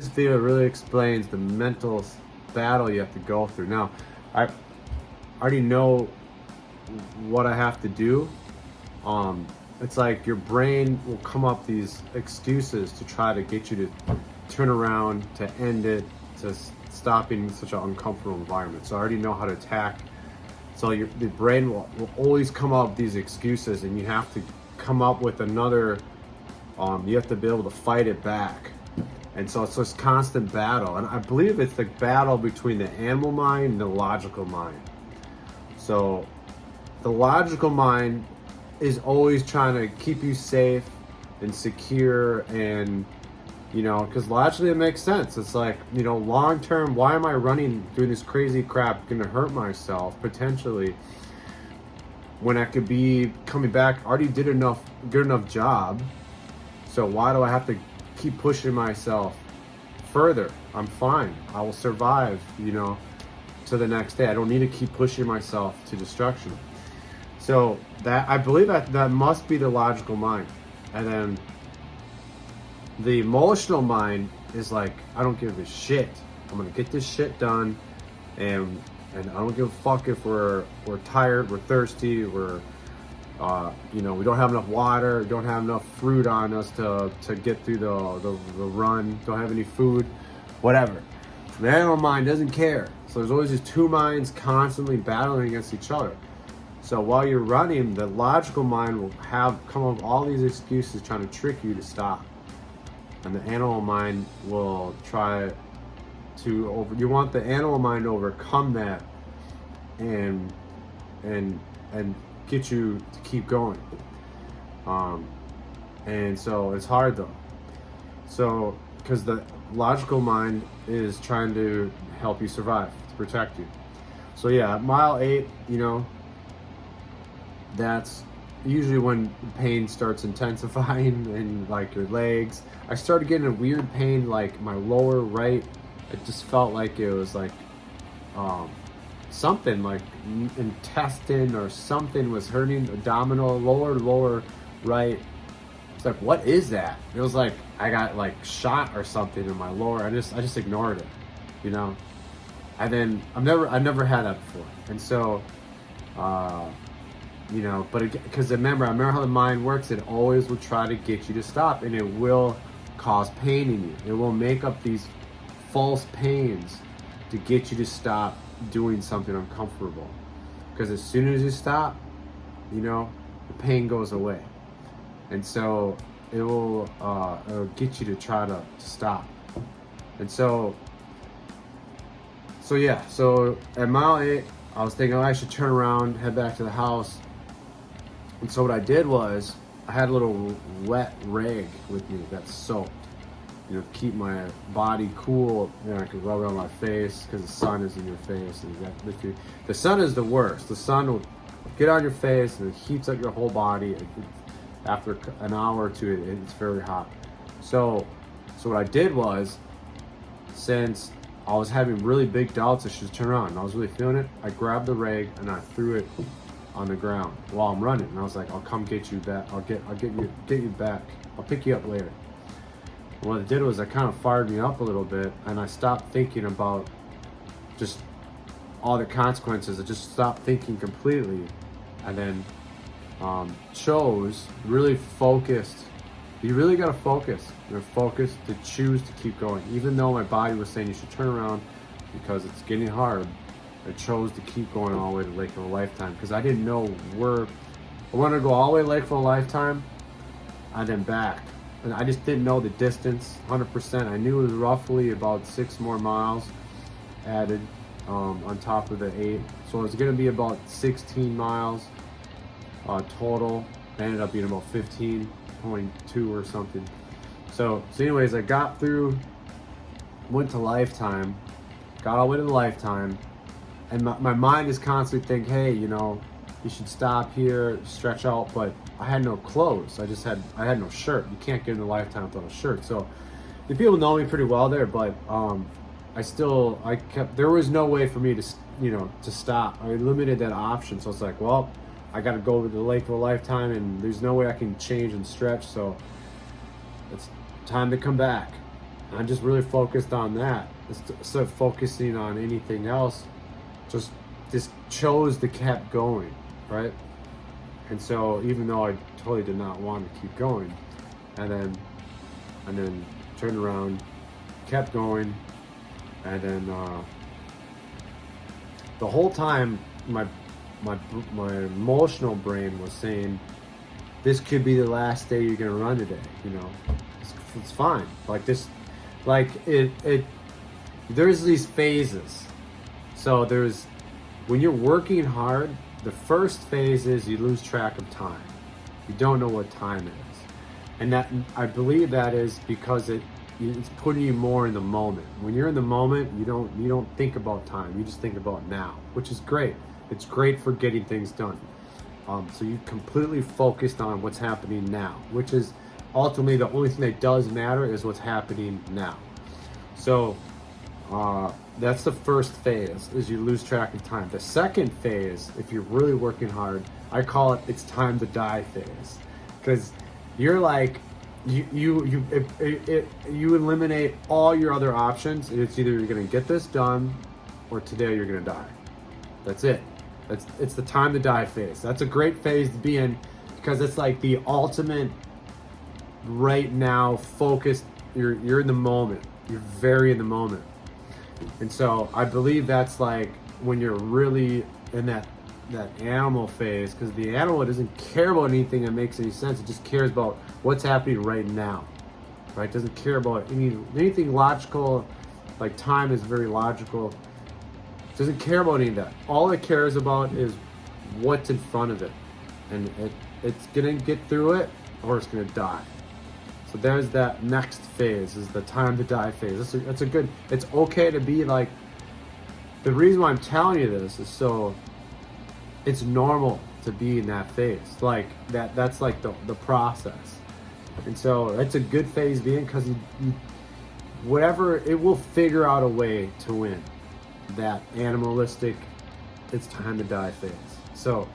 This video really explains the mental battle you have to go through. Now, I already know what I have to do. It's like your brain will come up these excuses to try to get you to turn around, to end it, to stop being in such an uncomfortable environment. So I already know how to attack. So the brain will always come up with these excuses, and you have to come up with another. You have to be able to fight it back. And so it's this constant battle. And I believe it's the battle between the animal mind and the logical mind. So the logical mind is always trying to keep you safe and secure, and because logically it makes sense. It's like, long term, why am I running, doing this crazy crap, gonna hurt myself potentially, when I could be coming back, already did good enough job. So why do I have to keep pushing myself further? I'm fine. I will survive, to the next day. I don't need to keep pushing myself to destruction. So that, I believe that must be the logical mind. And then the emotional mind is like, I don't give a shit. I'm gonna get this shit done, and I don't give a fuck if we're tired, we're thirsty, we don't have enough water, don't have enough fruit on us to get through the run, don't have any food, whatever. The animal mind doesn't care. So there's always these two minds constantly battling against each other. So while you're running, the logical mind will come up with all these excuses trying to trick you to stop. And the animal mind will try to you want the animal mind to overcome that and get you to keep going. And so it's hard though. So, because the logical mind is trying to help you survive, to protect you. So yeah, mile 8, that's usually when pain starts intensifying in like your legs. I started getting a weird pain, like my lower right. It just felt like it was like something like intestine or something was hurting, abdominal, lower right. It's like, what is that? It was like I got like shot or something in my lower. I just ignored it, And then I've never had that before, and so but because I remember how the mind works. It always will try to get you to stop, and it will cause pain in you. It will make up these false pains to get you to stop doing something uncomfortable, because as soon as you stop, the pain goes away, and so it'll get you to try to stop. And so at mile 8, I was thinking, I should turn around, head back to the house. And so what I did was, I had a little wet rag with me that's soaked, to keep my body cool. I could rub it on my face, because the sun is in your face. And the sun is the worst. The sun will get on your face and it heats up your whole body. After an hour or two, it's very hot. So what I did was, since I was having really big doubts I should turn around, and I was really feeling it, I grabbed the rag and I threw it on the ground while I'm running. And I was like, I'll come get you back. I'll get you back. I'll pick you up later. And what it did was, it kind of fired me up a little bit, and I stopped thinking about just all the consequences. I just stopped thinking completely, and then chose, really focused. You really got to focus. You're focused to choose to keep going. Even though my body was saying you should turn around because it's getting hard, I chose to keep going all the way to Lake of a Lifetime, because I didn't know where. I wanted to go all the way to Lake of a Lifetime and then back. And I just didn't know the distance 100%. I knew it was roughly about 6 more miles added on top of the 8. So it was going to be about 16 miles total. It ended up being about 15.2 or something. So anyways, I got through, went to Lifetime, got all the way to the Lifetime, and my mind is constantly thinking, hey, you should stop here, stretch out, but I had no clothes. I had no shirt. You can't get in the Lifetime without a shirt. So the people know me pretty well there, but there was no way for me to stop. I limited that option. So it's like, well, I got to go to the Lake of a Lifetime, and there's no way I can change and stretch. So it's time to come back. I just really focused on that instead of focusing on anything else. Just chose to keep going, right? And so even though I totally did not want to keep going, and then turned around, kept going, and then the whole time my emotional brain was saying, this could be the last day you're gonna run today. You know, it's fine. Like this, like it. There's these phases. So there's when you're working hard. The first phase is you lose track of time. You don't know what time it is, and that I believe that is because it's putting you more in the moment. When you're in the moment, you don't think about time. You just think about now, which is great. It's great for getting things done. So you completely focused on what's happening now, which is ultimately the only thing that does matter is what's happening now. So that's the first phase, is you lose track of time. The second phase, if you're really working hard, I call it's time to die phase, because you're like you eliminate all your other options. It's either you're gonna get this done or today you're gonna die. That's it. It's the time to die phase. That's a great phase to be in, because it's like the ultimate right now focused. You're in the moment. You're very in the moment. And so I believe that's like when you're really in that animal phase, because the animal doesn't care about anything that makes any sense. It just cares about what's happening right now, right? It doesn't care about anything logical. Like time is very logical. It doesn't care about any of that. All it cares about is what's in front of it, and it's gonna get through it or it's gonna die. So there's that next phase, is the time to die phase. That's a good, it's okay to be like, the reason why I'm telling you this is so it's normal to be in that phase. Like that's like the process. And so it's a good phase to be in, because you whatever, it will figure out a way to win that animalistic, it's time to die phase. So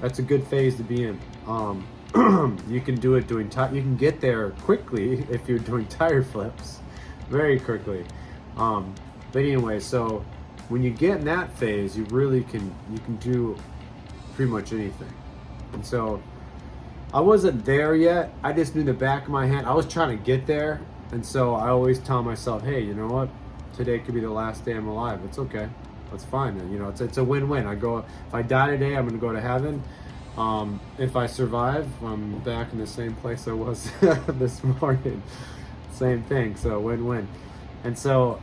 that's a good phase to be in. You can do it you can get there quickly if you're doing tire flips, very quickly. But anyway, so when you get in that phase, you really can do pretty much anything. And so I wasn't there yet. I just knew in the back of my head I was trying to get there, and so I always tell myself, hey, you know what? Today could be the last day I'm alive. It's okay. That's fine. You know, it's a win-win. If I die today, I'm gonna go to heaven. If I survive, I'm back in the same place I was this morning. Same thing, so win-win. And so,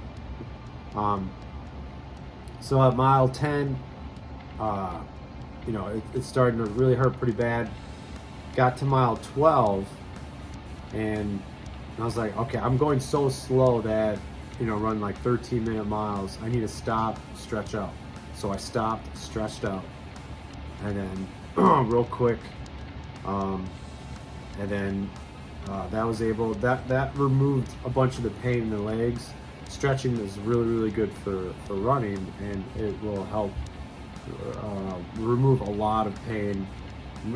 so at mile 10, you know, it's starting to really hurt pretty bad. Got to mile 12, and I was like, okay, I'm going so slow that, you know, run like 13-minute miles. I need to stop, stretch out. So I stopped, stretched out, and then real quick, and then that removed a bunch of the pain in the legs. Stretching is really good for running, and it will help remove a lot of pain.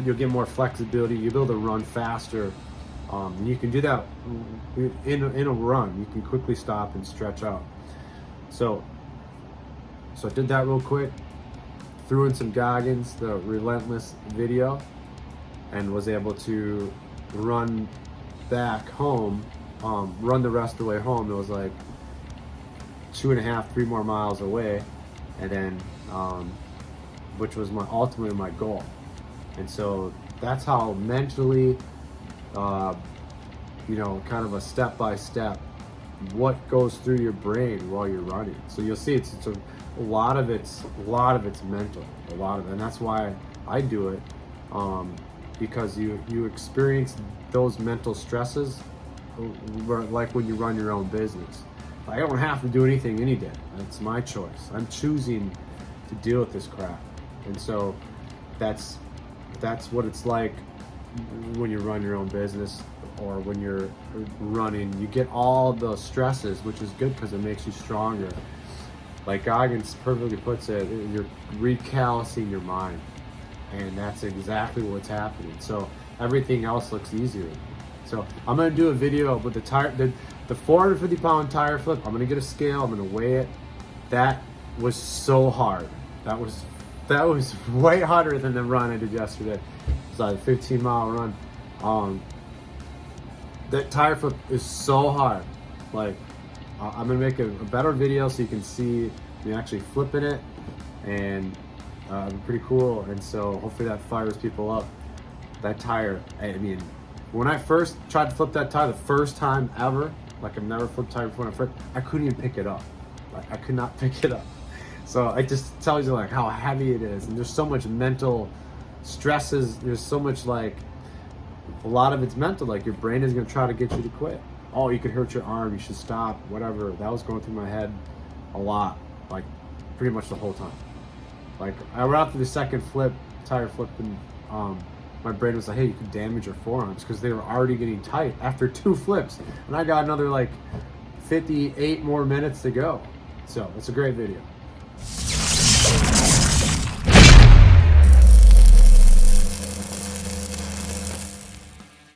You'll get more flexibility. You'll be able to run faster, and you can do that in a run. You can quickly stop and stretch out. So I did that real quick. Threw in some Goggins, the Relentless video, and was able to run back home, run the rest of the way home. It was like 2.5, 3 more miles away, and then, which was ultimately my goal. And so that's how mentally, you know, kind of a step by step, what goes through your brain while you're running. So you'll see it's a lot of it's mental, and that's why I do it, because you experience those mental stresses like when you run your own business. I don't have to do anything any day. That's my choice. I'm choosing to deal with this crap. And so that's what it's like when you run your own business, or when you're running. You get all the stresses, which is good because it makes you stronger. Like Goggins perfectly puts it, you're recalculating your mind, and that's exactly what's happening. So everything else looks easier. So I'm gonna do a video with the tire, the 450 pound tire flip. I'm gonna get a scale, I'm gonna weigh it. That was so hard. That was way harder than the run I did yesterday. It was like a 15-mile run. That tire flip is so hard. Like, I'm gonna make a better video so you can see me actually flipping it, and pretty cool. And so hopefully that fires people up. That tire, I mean, when I first tried to flip that tire the first time ever, like I've never flipped tire before, I couldn't even pick it up. Like, I could not pick it up. So it just tells you like how heavy it is, and there's so much mental stresses. There's so much, like, a lot of it's mental. Like, your brain is gonna try to get you to quit. Oh, you could hurt your arm, you should stop, whatever. That was going through my head a lot, like pretty much the whole time. Like, I went out to the second flip, tire flip, and my brain was like, hey, you could damage your forearms, because they were already getting tight after 2 flips, and I got another like 58 more minutes to go. So it's a great video.